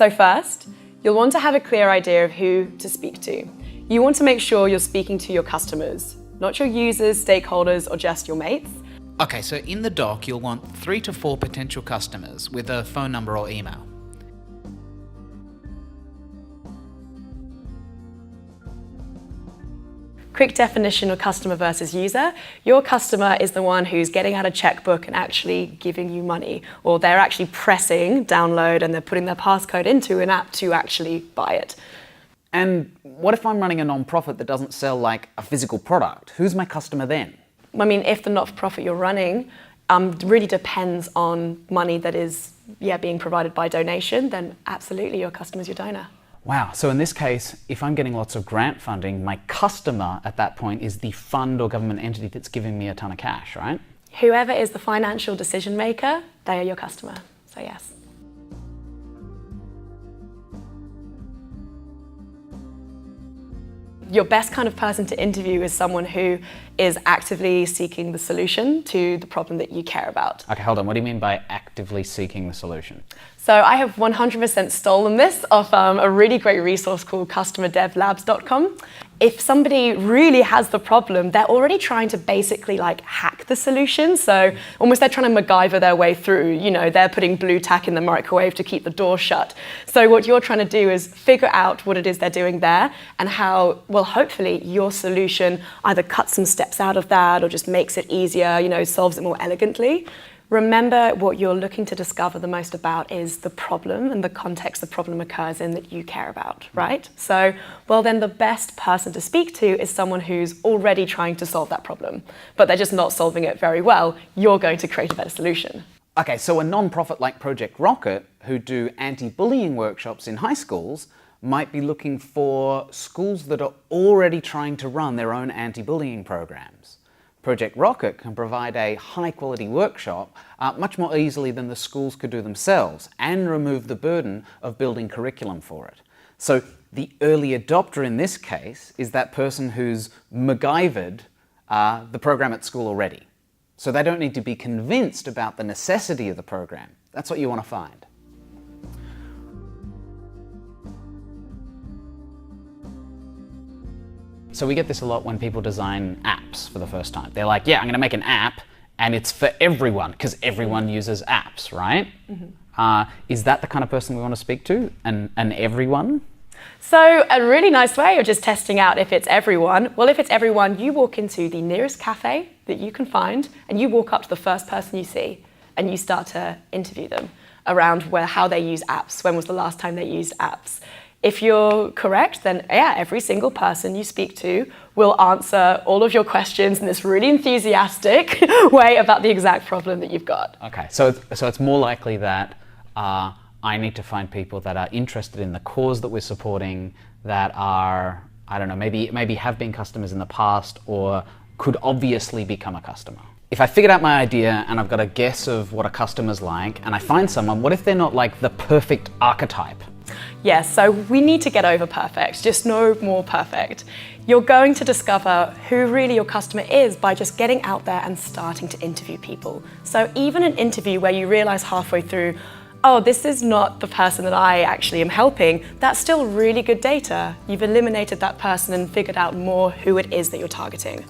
So first, you'll want to have a clear idea of who to speak to. You want to make sure you're speaking to your customers, not your users, stakeholders, or just your mates. Okay, so in the doc, you'll want 3 to 4 potential customers with a phone number or email. Quick definition of customer versus user. Your customer is the one who's getting out a checkbook and actually giving you money, or they're actually pressing download and they're putting their passcode into an app to actually buy it. And what if I'm running a non-profit that doesn't sell like a physical product? Who's my customer then? I mean, if the not-for-profit you're running really depends on money that is being provided by donation, then absolutely your customer's your donor. Wow, so in this case, if I'm getting lots of grant funding, my customer at that point is the fund or government entity that's giving me a ton of cash, right? Whoever is the financial decision maker, they are your customer, so yes. Your best kind of person to interview is someone who is actively seeking the solution to the problem that you care about. Okay, hold on, what do you mean by actively seeking the solution? So I have 100% stolen this off a really great resource called customerdevlabs.com. If somebody really has the problem, they're already trying to basically like hack the solution. So almost they're trying to MacGyver their way through. You know, they're putting blue tack in the microwave to keep the door shut. So what you're trying to do is figure out what it is they're doing there and how, well, hopefully your solution either cuts some steps out of that or just makes it easier, you know, solves it more elegantly. Remember, what you're looking to discover the most about is the problem and the context the problem occurs in that you care about, right? So, well, then the best person to speak to is someone who's already trying to solve that problem, but they're just not solving it very well. You're going to create a better solution. Okay, so a non-profit like Project Rocket, who do anti-bullying workshops in high schools, might be looking for schools that are already trying to run their own anti-bullying programs. Project Rocket can provide a high-quality workshop much more easily than the schools could do themselves and remove the burden of building curriculum for it. So the early adopter in this case is that person who's MacGyvered the program at school already. So they don't need to be convinced about the necessity of the program. That's what you want to find. So we get this a lot when people design apps for the first time. They're like, yeah, I'm going to make an app and it's for everyone because everyone uses apps, right? Mm-hmm. Is that the kind of person we want to speak to? An everyone? So a really nice way of just testing out if it's everyone. Well, if it's everyone, you walk into the nearest cafe that you can find and you walk up to the first person you see and you start to interview them around how they use apps. When was the last time they used apps? If you're correct, then yeah, every single person you speak to will answer all of your questions in this really enthusiastic way about the exact problem that you've got. Okay, so it's more likely that I need to find people that are interested in the cause that we're supporting, that are, I don't know, maybe have been customers in the past or could obviously become a customer. If I figured out my idea and I've got a guess of what a customer's like and I find someone, what if they're not like the perfect archetype? Yes, so we need to get over perfect, just no more perfect. You're going to discover who really your customer is by just getting out there and starting to interview people. So even an interview where you realize halfway through, oh, this is not the person that I actually am helping, that's still really good data. You've eliminated that person and figured out more who it is that you're targeting.